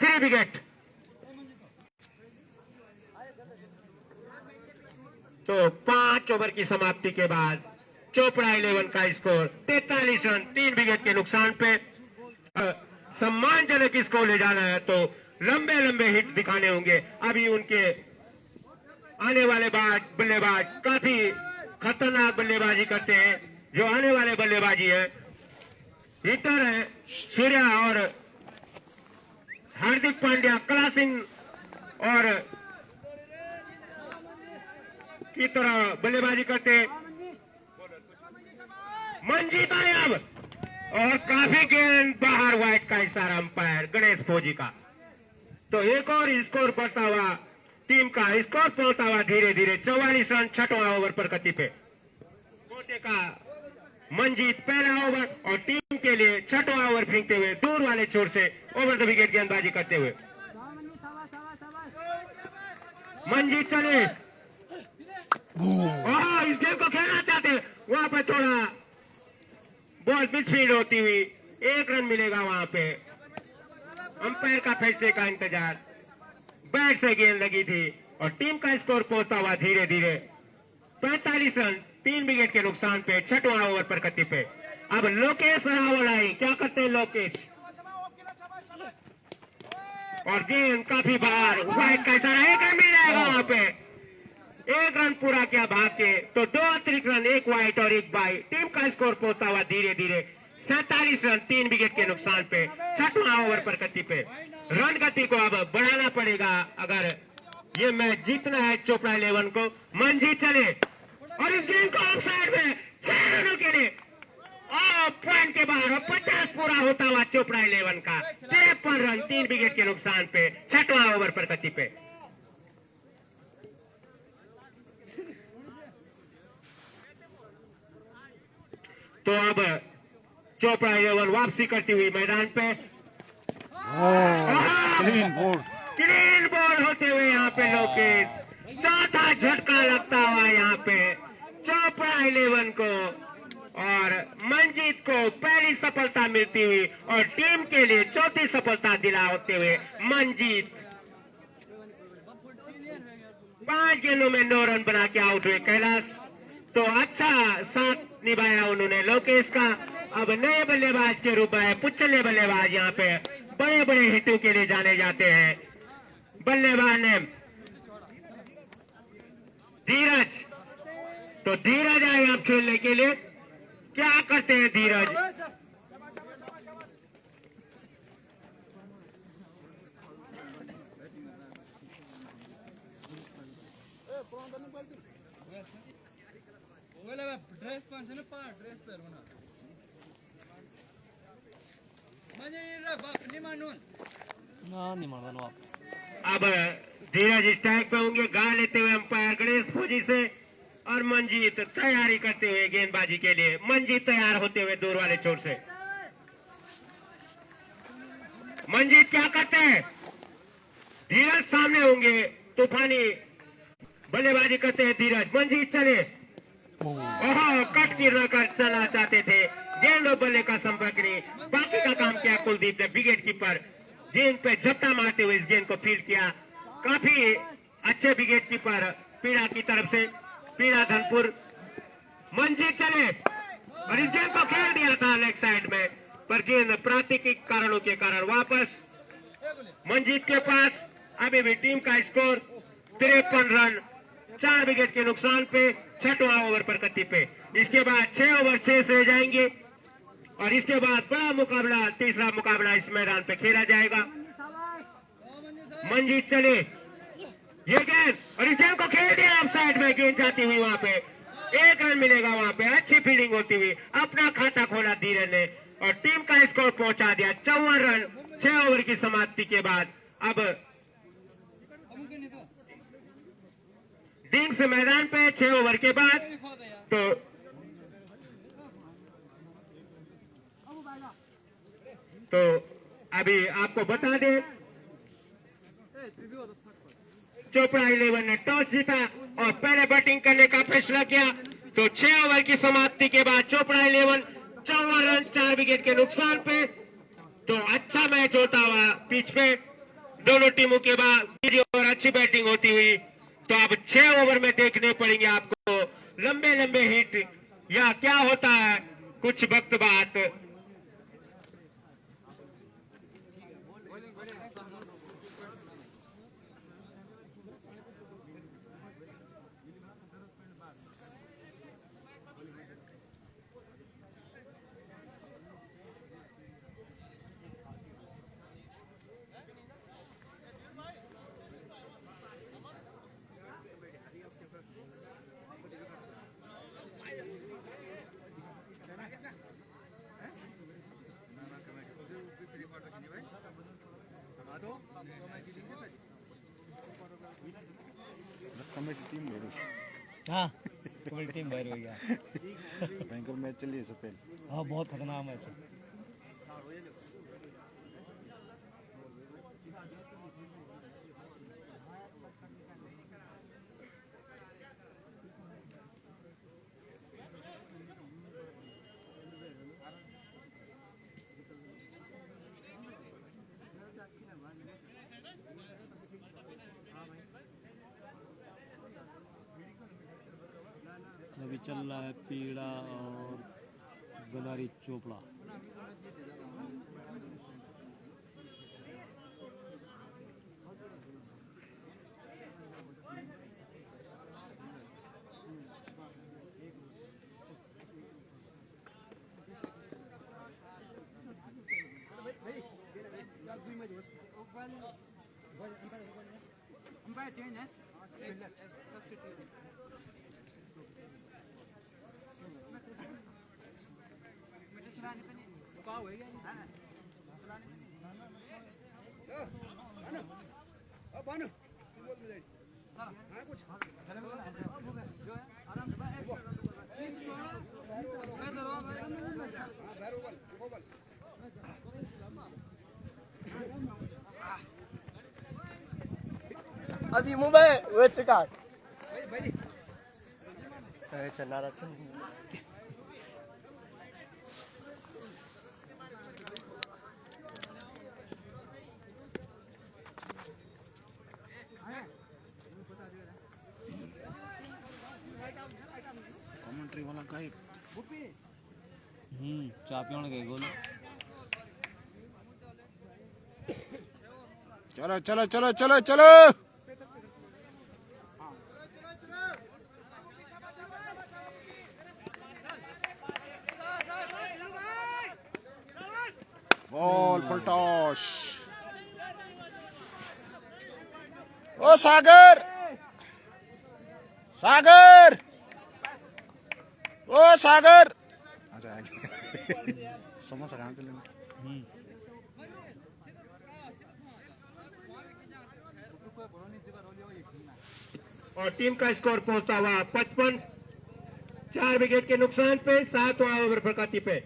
3 wicket. तो 5 ओवर की समाप्ति के बाद चोपड़ा 11 का स्कोर 43 रन 3 विकेट के नुकसान पे। सम्मानजनक इसको ले जाना है तो लंबे लंबे हिट दिखाने होंगे। अभी उनके आने वाले बल्लेबाज काफी खतरनाक बल्लेबाजी करते हैं। जो आने वाले बल्लेबाजी है हिटर है सूर्या और हार्दिक पांड्या कला सिंह और की तरह बल्लेबाजी करते। मंजीत आए अब और काफी गेंद बाहर, वाइड का इशारा अंपायर गणेश फौजी का। तो एक और स्कोर बढ़ता हुआ, टीम का स्कोर पहुंचता हुआ धीरे धीरे 44 रन 6वां ओवर पर गति पे। कोटे का मंजीत पहला ओवर और टीम के लिए 6वां ओवर फेंकते हुए दूर वाले छोर से ओवर द विकेट गेंदबाजी करते हुए मंजीत चले। इस गेम को खेलना चाहते वहां पर थोड़ा बॉल मिसफील्ड होती हुई 1 रन मिलेगा। वहां पे अंपायर का फैसले का इंतजार। बैट से गेंद लगी थी और टीम का स्कोर पहुंचता हुआ धीरे धीरे 45 रन 3 विकेट के नुकसान पे 6वां ओवर पर गति पे। अब लोकेश रावल आई, क्या करते हैं लोकेश और गेंद काफी बाहर, वाइड का इशारा, 1 रन मिल जाएगा। वहां पे 1 रन पूरा किया भाग के तो 2 अतिरिक्त रन, 1 वाइड और 1 बाई। टीम का स्कोर पहुंचता हुआ धीरे धीरे 47 रन 3 विकेट के नुकसान पे 6वां ओवर पर गति पे। रन गति को अब बढ़ाना पड़ेगा अगर ये मैच जीतना है चोपड़ा 11 को। मंजीत चले और इस गेम को ऑफ साइड में 6 रनों के लिए पॉइंट के बाहर और 50 पूरा होता हुआ चोपड़ा 11 का 53 रन 3 विकेट के नुकसान पे 6वां ओवर पर गति पे। तो अब चोपड़ा 11 वापसी करती हुई मैदान पे। क्लीन बॉल होते हुए यहाँ पे लोकेश, चौथा झटका लगता हुआ यहाँ पे चोपड़ा 11 को और मंजीत को पहली सफलता मिलती हुई और टीम के लिए चौथी सफलता दिलाते हुए मंजीत 5 गेंदों में 9 रन बना के आउट हुए। कैलाश तो अच्छा साथ निभाया उन्होंने लोकेश का। अब नए बल्लेबाज के रूप में पुच्छले बल्लेबाज यहाँ पे बड़े बड़े हिटों के लिए जाने जाते हैं। बल्लेबाज ने धीरज, तो धीरज आए अब खेलने के लिए। क्या करते हैं धीरज, ड्रेस पहन ड्रेस पहनो ना अब धीरज स्ट्राइक पे होंगे, गा लेते हुए अंपायर गणेश फौजी से और मंजीत तैयारी करते हुए गेंदबाजी के लिए। मंजीत तैयार होते हुए दूर वाले छोर से। मंजीत क्या करते हैं, धीरज सामने होंगे, तूफानी बल्लेबाजी करते हैं धीरज। मंजीत चले, कट गिरना कर चलना चाहते थे, गेंद और बल्ले का संपर्क नहीं। बाकी का काम किया कुलदीप ने, विकेट कीपर गेंद पे झपटा मारते हुए इस गेंद को फील्ड किया। काफी अच्छे विकेट कीपर पीड़ा की तरफ से, पीड़ा धनपुर। मंजीत चले और इस गेंद को खेल दिया था लेग साइड में, पर गेंद प्राकृतिक कारणों के कारण वापस मंजीत के पास। अभी भी टीम का स्कोर 53 रन 4 विकेट के नुकसान पे 6वां ओवर पर गति पे। इसके बाद 6 ओवर 6 रह जाएंगे और इसके बाद बड़ा मुकाबला, तीसरा मुकाबला इस मैदान पे खेला जाएगा। मंजीत चले, ये गेंद और इस गेंद को खेल दिया ऑफ साइड में, गेंद जाती हुई वहां पे 1 रन मिलेगा। वहां पे अच्छी फील्डिंग होती हुई अपना खाता खोला धीरज ने और टीम का स्कोर पहुंचा दिया 54 रन 6 ओवर की समाप्ति के बाद। अब टीम से मैदान पे 6 ओवर के बाद। तो अभी आपको बता दें, चोपड़ा 11 ने टॉस जीता और पहले बैटिंग करने का फैसला किया। तो 6 ओवर की समाप्ति के बाद चोपड़ा 11 54 रन 4 विकेट के नुकसान पे। तो अच्छा मैच होता हुआ पिच पे दोनों टीमों के बाद और अच्छी बैटिंग होती हुई तो अब 6 ओवर में देखने पड़ेंगे आपको लंबे लंबे हिट या क्या होता है कुछ वक्त बाद। कमेटी टीम भेड़ी हाँ कबड्डी टीम बाहर हो गया। भयंकर मैच चली है इससे पहले। हाँ बहुत खतरनाक मैच है। अभी चल रहा है पीड़ा और गनारी चोपड़ा। अभी मुंबई वेस्ट का चला रहा था। कमेंट्री वाला गाइड चापियों गए गोल। चलो चलो चलो चलो चलो बॉल पलटोश। ओ सागर सागर ओ सागर अच्छा समोसा कहाँ चले और टीम का स्कोर पहुंचता हुआ 55। 4 विकेट के नुकसान पे 7वां ओवर प्रगति पे।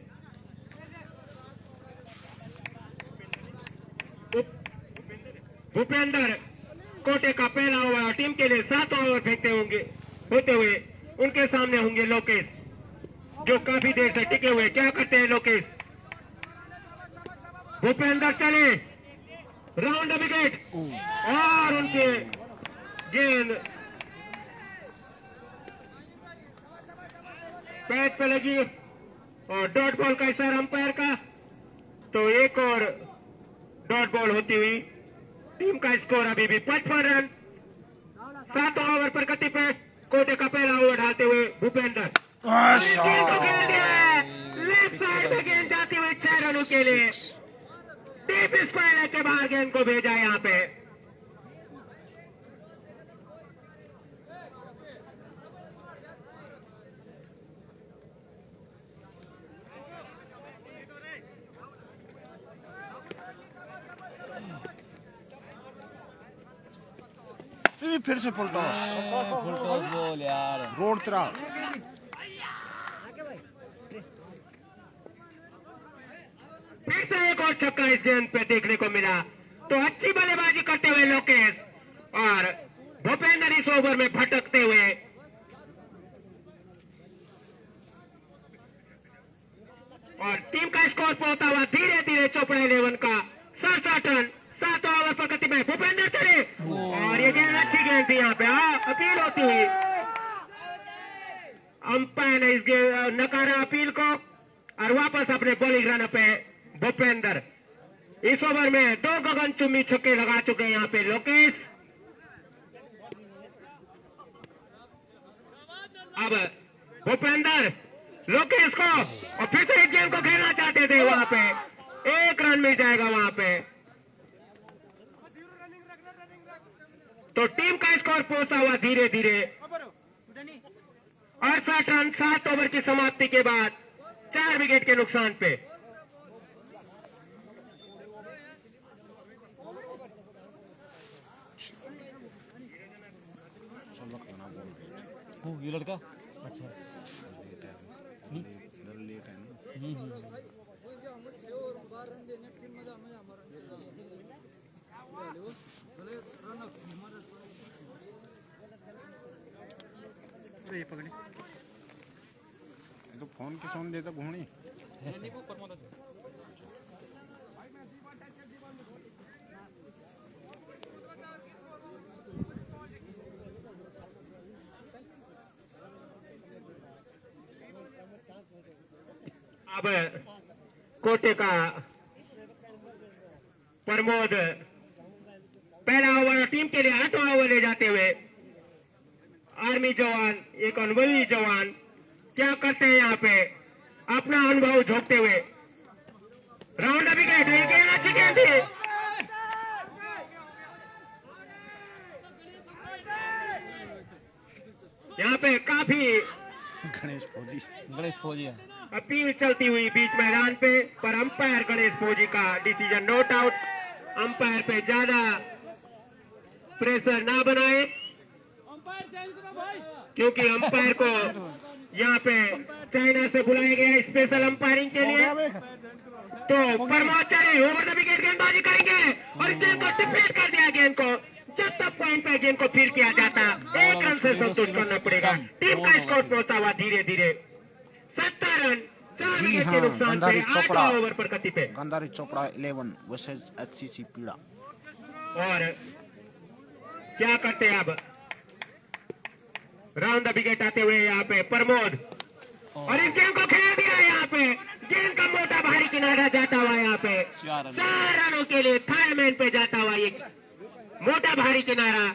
भूपेंद्र कोटे का पहला ओवर टीम के लिए 7वां ओवर फेंकते होते हुए उनके सामने होंगे लोकेश जो काफी देर से टिके हुए। क्या करते हैं लोकेश? भूपेंद्र चले राउंड विकेट और उनके गेंद पैच पे लगी और डॉट बॉल का इशारा अंपायर का। तो एक और डॉट बॉल होती हुई टीम का स्कोर अभी भी 55 रन। 7वां ओवर पर गति पे कोटे का पहला ओवर डालते हुए भूपेंद्र गेंद को खेल दिया। लेफ्ट साइड में गेंद जाती हुई 6 रनों के लिए डीप स्क्वायर के बाहर गेंद को भेजा यहाँ पे। फिर से पलटोश फुल टॉस बॉल यार। रोड तेरा फिर से एक और छक्का इस गेंद पे देखने को मिला। तो अच्छी बल्लेबाजी करते हुए लोकेश और भूपेंद्र इस ओवर में भटकते हुए और टीम का स्कोर पहुंचा हुआ धीरे धीरे चोपड़ा 11 का 67 रन। 7वां ओवर ओवर पर गति में भूपेंद्र चले और ये गेंद अच्छी गेंद थी यहाँ पे। अपील होती हुई, अंपायर ने इस नकारा अपील को और वापस अपने बॉलिंग रन पे भूपेंद्र। इस ओवर में 2 गगनचुंबी छक्के लगा चुके हैं यहाँ पे लोकेश। अब भूपेंद्र लोकेश को और फिर से एक गेंद को खेलना चाहते थे, वहां पे 1 रन मिल जाएगा वहां पे। तो टीम का स्कोर पहुंचा हुआ धीरे धीरे 68 रन 7 ओवर की समाप्ति के बाद 4 विकेट के नुकसान पे। ये लड़का अच्छा इधर लेट है ना। ये तो फोन की सोन देता घूमनी। अब कोटे का प्रमोद पहला ओवर टीम के लिए 8वां ओवर ले जाते हुए, आर्मी जवान एक अनुभवी जवान क्या करते हैं यहाँ पे अपना अनुभव झोंकते हुए। राउंड विकेट, गेंद अच्छी गेंद थी। यहाँ पे काफी गणेश फौजी है। अपील चलती हुई बीच मैदान पे, पर अंपायर गणेश फौजी का डिसीजन नोट आउट। अंपायर पे ज्यादा प्रेशर ना बनाए, क्योंकि अंपायर को यहाँ पे चाइना से बुलाया गया स्पेशल अंपायरिंग के लिए। तो प्रमोद चले ओवर द विकेट गेंदबाजी करेंगे और इस गेंद को डिफेंड कर दिया। गेंद को जब तक पॉइंट पे गेंद को फील किया जाता 1 रन से संतुष्ट करना पड़ेगा। टीम का स्कोर पहुंचा हुआ धीरे धीरे 70 रन 4 विकेट के नुकसान पे 8वां ओवर पर गति पे। गंधारी चोपड़ा 11 वर्सेस HCC पीड़ा। और क्या करते हैं अब, राउंड द विकेट आते हुए यहाँ पे प्रमोद और इस गेंद को खेल दिया। यहाँ पे गेंद का मोटा भारी किनारा जाता हुआ यहाँ पे 4 रनों के लिए थर्ड मैन पे जाता हुआ ये मोटा भारी किनारा।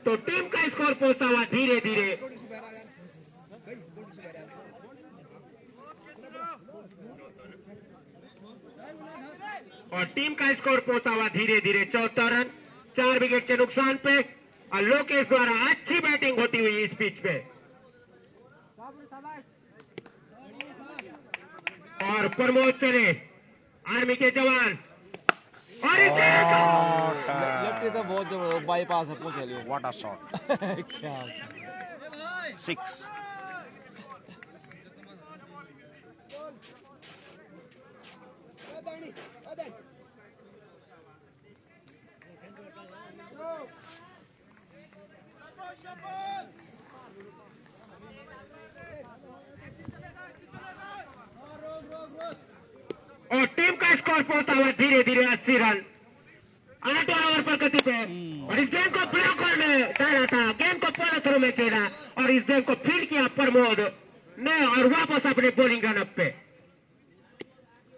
तो टीम का स्कोर पहुंचता हुआ धीरे धीरे और टीम का स्कोर पहुंचा हुआ धीरे धीरे 74 रन 4 विकेट के नुकसान पे। और लोकेश द्वारा अच्छी बैटिंग होती हुई इस पिच पे। और प्रमोद चले आर्मी के जवान और लेफ्टी तो बहुत जो बाईपास है पहुंचे लियो। What a shot. क्या 6 और टीम का स्कोर पहुंचा हुआ धीरे धीरे 80 रन 8वां ओवर पर गति पे। और इस गेंद को ब्लॉकर में डाला था, गेंद को पॉलो थ्रो में खेला और इस गेंद को फील्ड किया प्रमोद ने और वापस अपने बॉलिंग रनअप पे।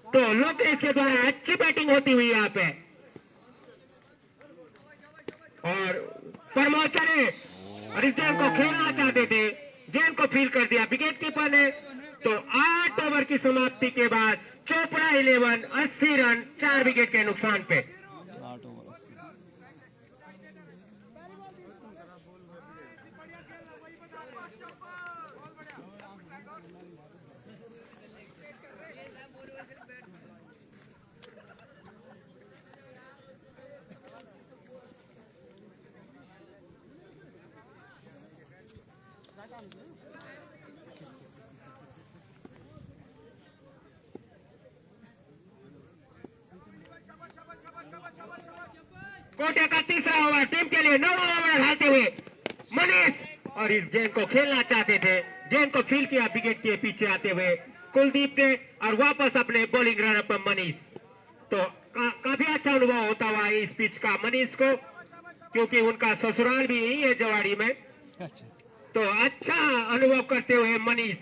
तो लोकेश के द्वारा अच्छी बैटिंग होती हुई यहाँ पे। और प्रमोद चले और इस गेंद को खेलना चाहते थे, गेंद को फील कर दिया विकेट कीपर ने। तो 8 ओवर की समाप्ति के बाद चोपड़ा 11 80 रन 4 विकेट के नुकसान पे। 8 ओवर 80। कोटे का तीसरा ओवर टीम के लिए 9वां ओवर डालते हुए मनीष और इस गेंद को खेलना चाहते थे, गेंद को फील किया विकेट के पीछे आते हुए कुलदीप ने और वापस अपने बॉलिंग रन पर मनीष। तो काफी अच्छा अनुभव होता हुआ इस पिच का मनीष को, क्योंकि उनका ससुराल भी यही है जवाड़ी में। अच्छा तो अच्छा अनुभव करते हुए मनीष,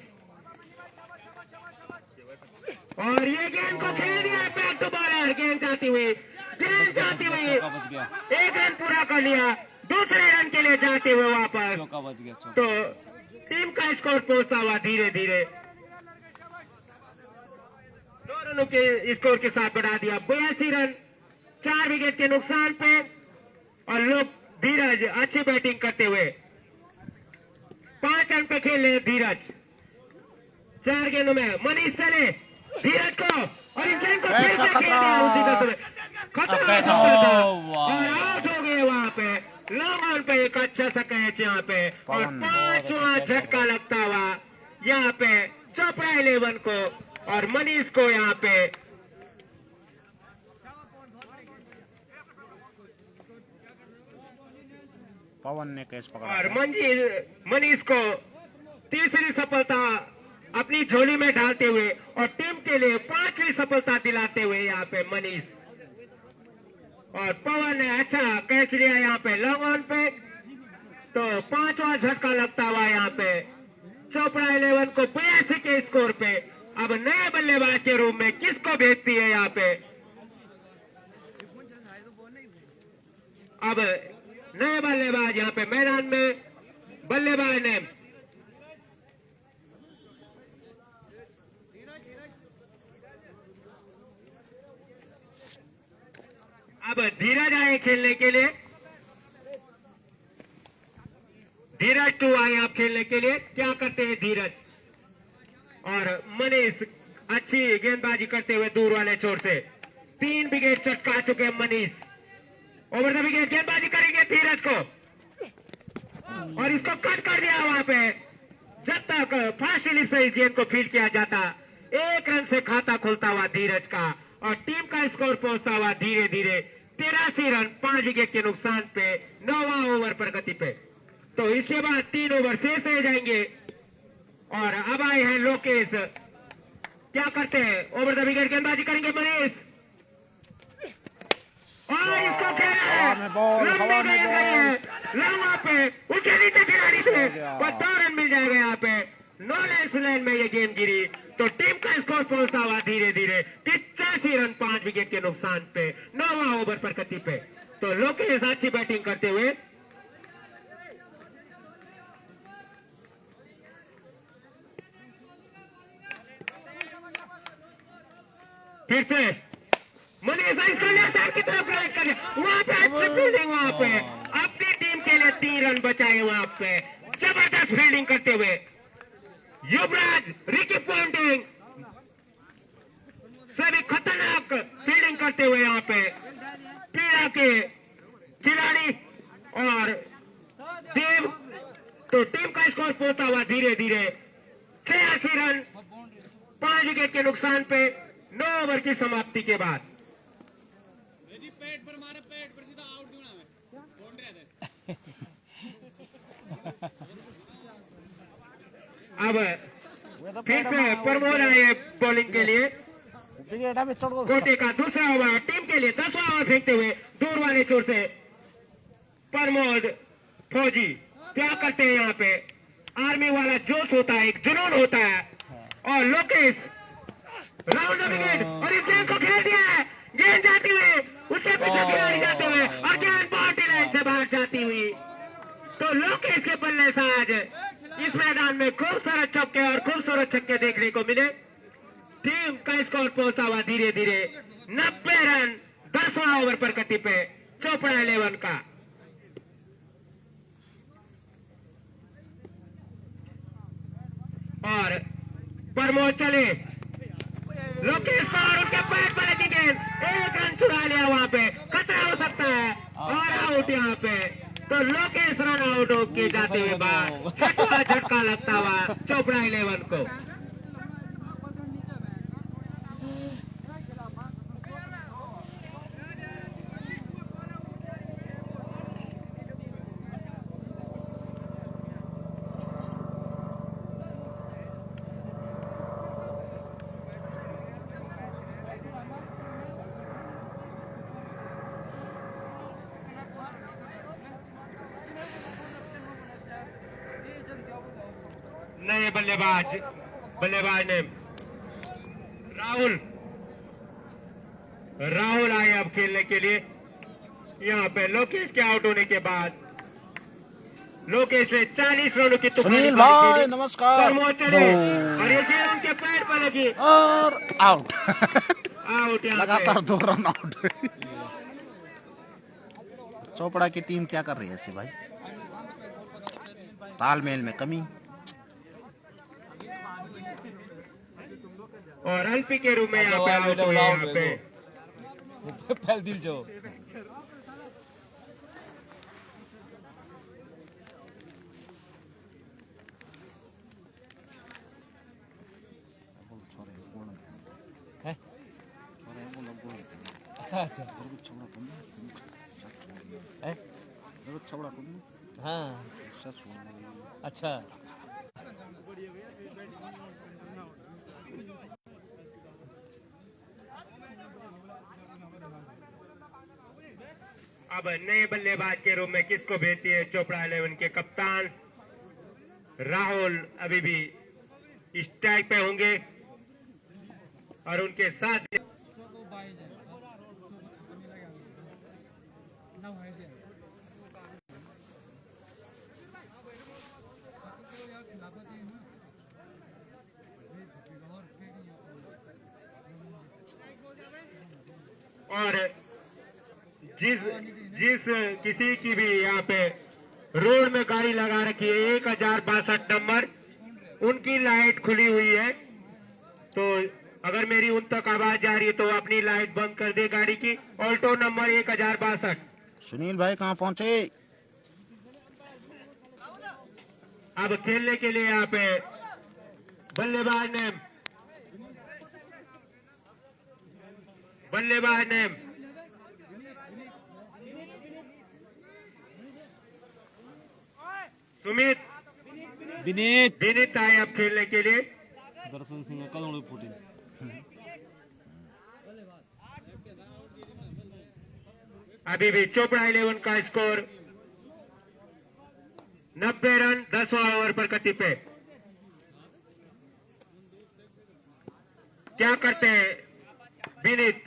और ये गेंद को खेल दिया बैक टू बॉलर, गेंद जाती हुई चौका बच गया, एक रन पूरा कर लिया, दूसरे रन के लिए जाते हुए वापस। चौका बच गया, चौका। तो टीम का स्कोर पहुंचता हुआ धीरे धीरे 2 रनों के स्कोर के साथ बढ़ा दिया 82 रन, 4 विकेट के नुकसान पे। और लोग धीरज अच्छी बैटिंग करते हुए 5 रन पे खेले धीरज, 4 गेंदों में मनीष चले धीरज को, और इस गेंद को फिर से खेल दिया उसी का खतरा था, और आउट हो गए वहां पे। लॉन्ग ऑन पे एक अच्छा सा कैच यहाँ पे, और 5वां झटका लगता हुआ यहाँ पे चोपड़ा 11 को और मनीष को यहाँ पे। पवन ने कैच पकड़ा और मनीष को तीसरी सफलता अपनी झोली में डालते हुए और टीम के लिए 5वीं सफलता दिलाते हुए यहाँ पे मनीष। और पवन ने अच्छा कैच लिया यहाँ पे लॉन्ग ऑन पे, तो 5वां झटका लगता हुआ यहाँ पे चोपड़ा 11 को 82 के स्कोर पे। अब नए बल्लेबाज के रूप में किसको भेजती है यहाँ पे? अब नए बल्लेबाज यहाँ पे मैदान में, बल्लेबाज ने अब धीरज आए खेलने के लिए, धीरज 2 आए आप खेलने के लिए। क्या करते हैं धीरज और मनीष? अच्छी गेंदबाजी करते हुए दूर वाले छोर से 3 विकेट चटका चुके हैं मनीष। ओवर द विकेट गेंदबाजी करेंगे धीरज को, और इसको कट कर दिया वहां पे। जब तक फास्ट रिलीज से इस गेंद को फील्ड किया जाता, 1 रन से खाता खुलता हुआ धीरज का, और टीम का स्कोर पहुंचता हुआ धीरे धीरे 83 रन 5 विकेट के नुकसान पे 9वां ओवर पर गति पे। तो इसके बाद 3 ओवर शेष रह जाएंगे, और अब आए हैं लोकेश। क्या करते हैं? ओवर द विकेट गेंदबाजी करेंगे मनीष, और इसको खेला है लंबी गेंद गई है लंबा पे, उसके नीचे खिलाड़ी थे, पर 2 रन मिल जाएगा यहाँ पे। नो लाइन में ये गेंद गिरी, तो टीम का स्कोर पहुंचता हुआ धीरे धीरे 85 रन 5 विकेट के नुकसान पे 9वां ओवर पर गति पे। तो लोकेश अच्छी बैटिंग करते हुए फिर से मनीष इसको लेफ्ट साइड की तरफ राइट कर, वहां पे अच्छी फील्डिंग, वहां पे अपनी टीम के लिए 3 रन बचाए, वहां पे जबरदस्त फील्डिंग करते हुए युवराज, रिकी पॉन्टिंग सभी खतरनाक फील्डिंग करते हुए यहाँ पे पीड़ा के खिलाड़ी और देव। तो टीम का स्कोर पहुंचा हुआ धीरे धीरे 86 रन 5 विकेट के नुकसान पे 9 ओवर की समाप्ति के बाद। पेट पर मारे, पेट पर सीधा आउट दूना है, बोल रहे थे। अब फिर से प्रमोद आए बॉलिंग के लिए। कोटे का दूसरा ओवर टीम के लिए 10वां ओवर फेंकते हुए दूर वाले छोर से प्रमोद फौजी। क्या करते हैं यहाँ पे? आर्मी वाला जोश होता है, एक जुनून होता है। और लोकेश राउंड द विकेट, और इस गेंद को खेल दिया है, गेंद जाती हुई उसके पीछे खिलाड़ी जाते हुए, और गेंद बाउंड्री लाइन से बाहर जाती हुई। तो लोकेश के बल्ले से आज इस मैदान में खूबसूरत चौके और खूबसूरत छक्के देखने को मिले। टीम का स्कोर पहुंचा हुआ धीरे धीरे 90 रन 10वां ओवर पर गति पे चोपड़ा 11 का। और प्रमोद चले, लोकेश और उनके पैर पर लगी गेंद, 1 रन चुरा लिया, वहां पे खतरा हो सकता है, और आउट यहाँ पे। तो लोकेश रन आउट होके जाते हुए बाद 6वां झटका लगता हुआ चोपड़ा 11 को। नए बल्लेबाज ने राहुल आए अब खेलने के लिए। यहाँ पे लोकेश के आउट होने के बाद लोकेश ने 40 रनों की तूफानी सुनील पारी भाई खेली। नमस्कार। परमोद चले और ये गेंद उनके पैर पर लगी और आउट। आउट। यहाँ लगातार 2 रन आउट। चोपड़ा की टीम क्या कर रही है ऐसे भाई? तालमेल में कमी। और एलपी के रूप में यहाँ पे आउट हुए। यहाँ पे फैल दिल जो है अच्छा हाँ अच्छा अब नए बल्लेबाज के रूप में किसको भेजती है चोपड़ा 11 के कप्तान राहुल? अभी भी स्ट्राइक पे होंगे और उनके साथ और जिस किसी की भी यहाँ पे रोड में गाड़ी लगा रखी है 1062 नंबर, उनकी लाइट खुली हुई है। तो अगर मेरी उन तक आवाज जा रही है तो अपनी लाइट बंद कर दे गाड़ी की। Alto number 1062। सुनील भाई कहाँ पहुंचे? अब खेलने के लिए यहाँ पे बल्लेबाज ने सुमित विनीत आए अब खेलने के लिए। दर्शन सिंह कदम फूटे अभी भी चोपड़ा 11 का स्कोर 90 रन 10वां ओवर पर गति पे। क्या करते हैं विनीत?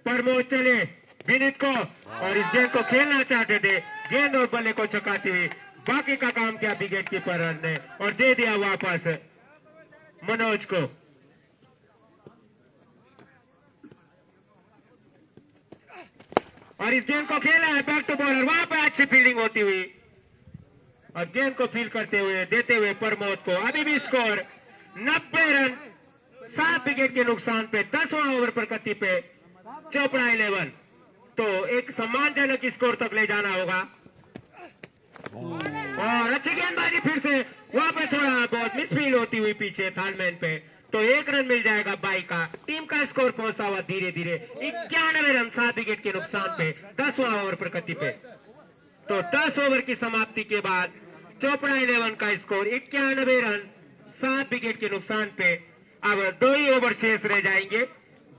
प्रमोद चले विनीत को और इस गेंद को खेलना चाहते थे, गेंद और बल्ले को चकाती हुई। बाकी का काम क्या विकेट कीपर ने और दे दिया वापस मनोज को। और इस गेंद को खेला है बैक टू बॉलर, वहां पे अच्छी फील्डिंग होती हुई और गेंद को फील करते हुए देते हुए प्रमोद को। अभी भी स्कोर 90 रन 7 विकेट के नुकसान पे 10वां ओवर पर गति पे चोपड़ा 11। तो एक सम्मानजनक स्कोर तक ले जाना होगा। और अच्छी गेंदबाजी फिर से वहां पे थोड़ा बहुत मिसफील होती हुई पीछे थालमैन पे। तो 1 रन मिल जाएगा बाई का। टीम का स्कोर पहुंचा हुआ धीरे धीरे 91 रन 7 विकेट के नुकसान पे 10वां ओवर पर गति पे। तो 10 ओवर की समाप्ति के बाद चोपड़ा 11 का स्कोर 91 रन 7 विकेट के नुकसान पे। अब 2 ही ओवर शेष रह जाएंगे।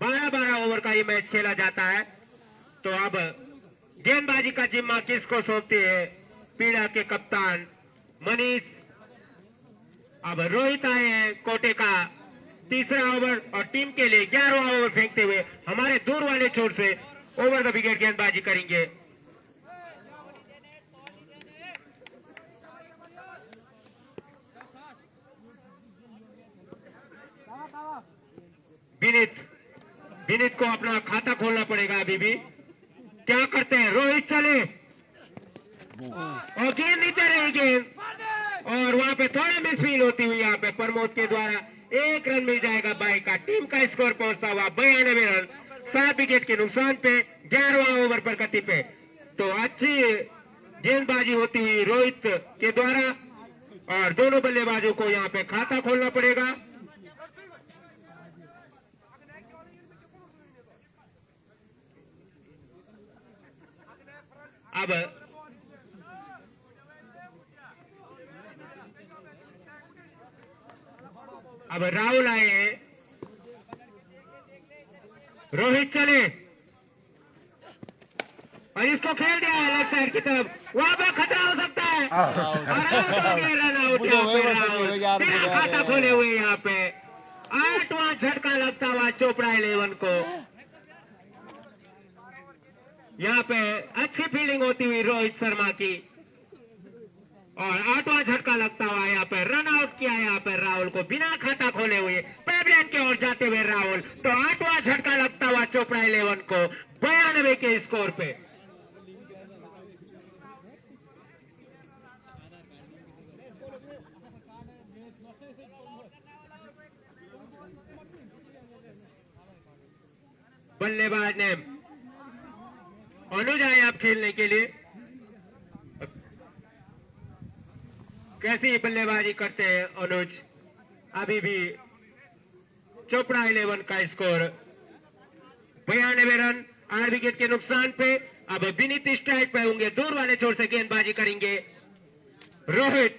12-12 ओवर का ये मैच खेला जाता है। तो अब गेंदबाजी का जिम्मा किसको सौंपते हैं? पीड़ा के कप्तान मनीष। अब रोहित आए हैं कोटे का तीसरा ओवर और टीम के लिए 11वां ओवर फेंकते हुए हमारे दूर वाले छोर से ओवर द विकेट गेंदबाजी करेंगे। विनीत को अपना खाता खोलना पड़ेगा। अभी भी क्या करते हैं? रोहित चले और गेंद नीचे रही गेंद और वहां पे थोड़ा मिसफील होती हुई यहाँ पे प्रमोद के द्वारा 1 रन मिल जाएगा बाई का। टीम का स्कोर पहुंचता हुआ 92 रन 7 विकेट के नुकसान पे 11वां ओवर पर गति पे। तो अच्छी गेंदबाजी होती हुई रोहित के द्वारा और दोनों बल्लेबाजों को यहाँ पे खाता खोलना पड़ेगा। अब राहुल आए हैं, रोहित चले और इसको खेल दिया है लेफ्ट साइड की तरफ, वहां पे खतरा हो सकता है और आउट हो गया, रन आउट यहाँ पे राहुल, सीधा खाता खोले हुए यहाँ पे 8वां झटका लगता हुआ चोपड़ा 11 को। यहाँ पे अच्छी फील्डिंग होती हुई रोहित शर्मा की और 8वां झटका लगता हुआ यहाँ पे रन आउट किया यहाँ पे राहुल को बिना खाता खोले हुए पेवलियन की ओर जाते हुए राहुल। तो 8वां झटका लगता हुआ चोपड़ा 11 को 92 के स्कोर पे। बल्लेबाज ने अनुज आए आप खेलने के लिए, कैसी बल्लेबाजी करते हैं अनुज। अभी भी चोपड़ा 11 का स्कोर 92 रन 8 विकेट के नुकसान पे। अब विनीत स्ट्राइक पे होंगे, दूर वाले छोर से गेंदबाजी करेंगे रोहित,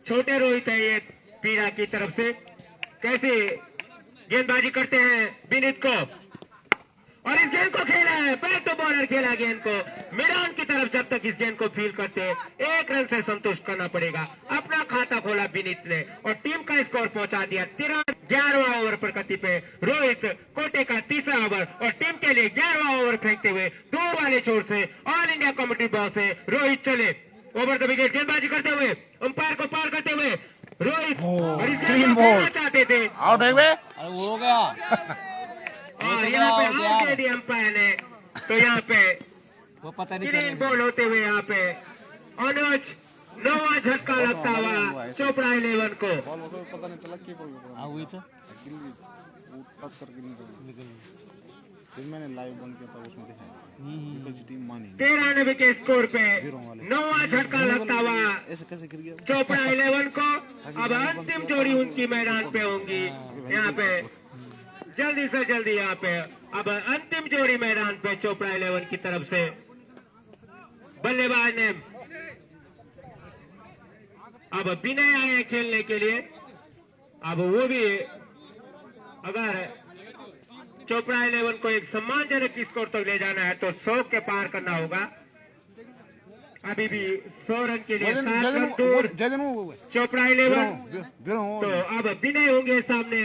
छोटे रोहित है ये पीड़ा की तरफ से। कैसे गेंदबाजी करते हैं विनीत को और इस गेंद को खेला है, बैक टू बॉलर खेला गेंद को मैदान की तरफ। जब तक इस गेंद को फील करते हैं 1 रन से संतुष्ट करना पड़ेगा। अपना खाता खोला विनीत ने और टीम का स्कोर पहुंचा दिया 11वां ओवर प्रगति पे। रोहित कोटे का तीसरा ओवर और टीम के लिए 11वां ओवर फेंकते हुए दूर वाले छोर से ऑल इंडिया कमेटी बॉस से रोहित चले ओवर द विकेट, गेंदबाजी करते हुए अंपायर को पार करते हुए रोहित और इस गेंद को खेलना चाहते थे, आउट है वे। अरे वो हो गया और यहाँ पे आउट दे दिया अंपायर ने। तो यहाँ पे वो पता नहीं ग्रीन बॉल होते हुए यहाँ पे अनुज 9वां झटका लगता हुआ चोपड़ा 11 को। बॉल को पता नहीं चला कि बॉल को हुई तो वो टच करके निकल। फिर मैंने लाइव बंद किया था, उसमें देखा टीम मानी 93 के स्कोर पे 9वां झटका लगता हुआ ऐसे कैसे गिर गया चोपड़ा 11 को। अब अंतिम जोड़ी उनकी मैदान पे होंगी यहाँ पे, जल्दी से जल्दी यहाँ पे अब अंतिम जोड़ी मैदान पे चोपड़ा 11 की तरफ से। बल्लेबाज ने अब विनय आए खेलने के लिए। अब वो भी अगर चोपड़ा 11 को एक सम्मानजनक स्कोर तक ले जाना है तो 100 के पार करना होगा। अभी भी 100 रन के लिए 7 रन दूर चोपड़ा 11। तो अब विनय होंगे सामने,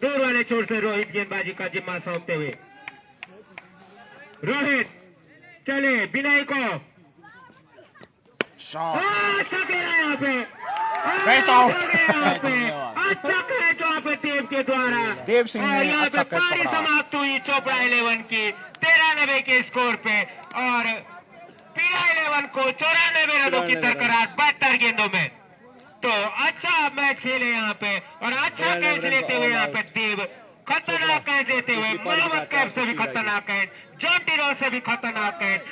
दूर वाले छोर से रोहित गेंदबाजी का जिम्मा सौंपते हुए। रोहित चले विनय को, अच्छा खेला यहाँ पे, अच्छा कैच वहाँ पे देव के द्वारा। देव सिंह ने यहाँ अच्छा पे कैच पारी पकड़ा। समाप्त हुई चोपड़ा 11 की 93 के स्कोर पे और पीड़ा 11 को 94 रनों की दरकरार 72 गेंदों में। तो अच्छा मैच खेले यहाँ पे और अच्छा कैच लेते हुए यहाँ पे देव, खतरनाक कैच लेते हुए मोहम्मद कैफ से भी खतरनाक कैच, जॉन टिरो से भी खतरनाक कैच,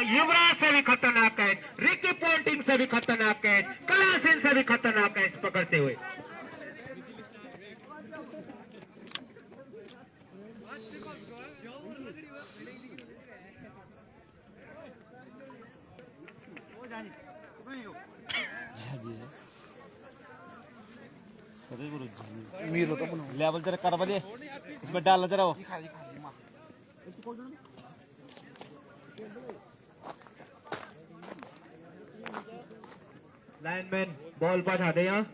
युवराज से भी खतरनाक कैच, रिकी पोंटिंग से भी खतरनाक कैच, कलासिन से भी खतरनाक कैच पकड़ते हुए। मीर तो बनो लेवल जरा कर बजे इसमें डालना जरा वो। लाइनमैन बॉल पहुंचा दे यहाँ।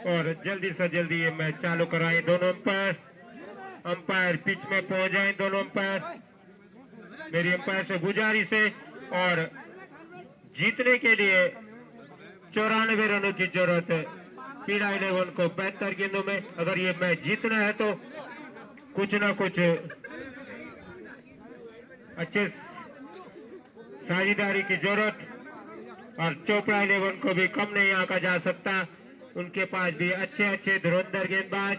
और जल्दी से जल्दी ये मैच चालू कराएं दोनों अंपायर पिच में पहुंच जाएं दोनों अंपायर। मेरी अंपायर से गुजारिश है और जीतने के लिए 94 रनों की जरूरत है पीड़ा 11 को 72 गेंदों में। अगर ये मैच जीतना है तो कुछ ना कुछ अच्छे साझेदारी की जरूरत, और चोपड़ा 11 को भी कम नहीं आंका जा सकता। उनके पास भी अच्छे अच्छे धुरंधर गेंदबाज।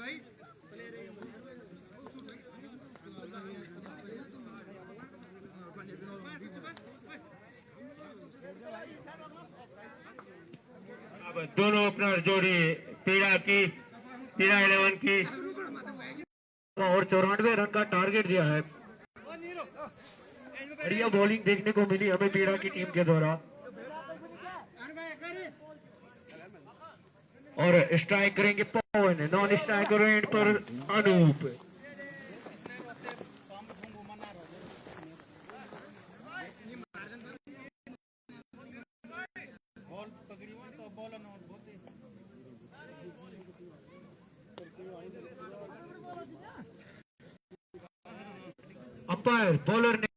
भाई अब दोनों ओपनर जोड़ी पीड़ा 11 की और 94 रन का टारगेट दिया है। बढ़िया बॉलिंग देखने को मिली हमें पीड़ा की टीम के द्वारा, और स्ट्राइक करेंगे पवन, नॉन स्ट्राइक रेंज पर अनूप। अंपायर बॉलर ने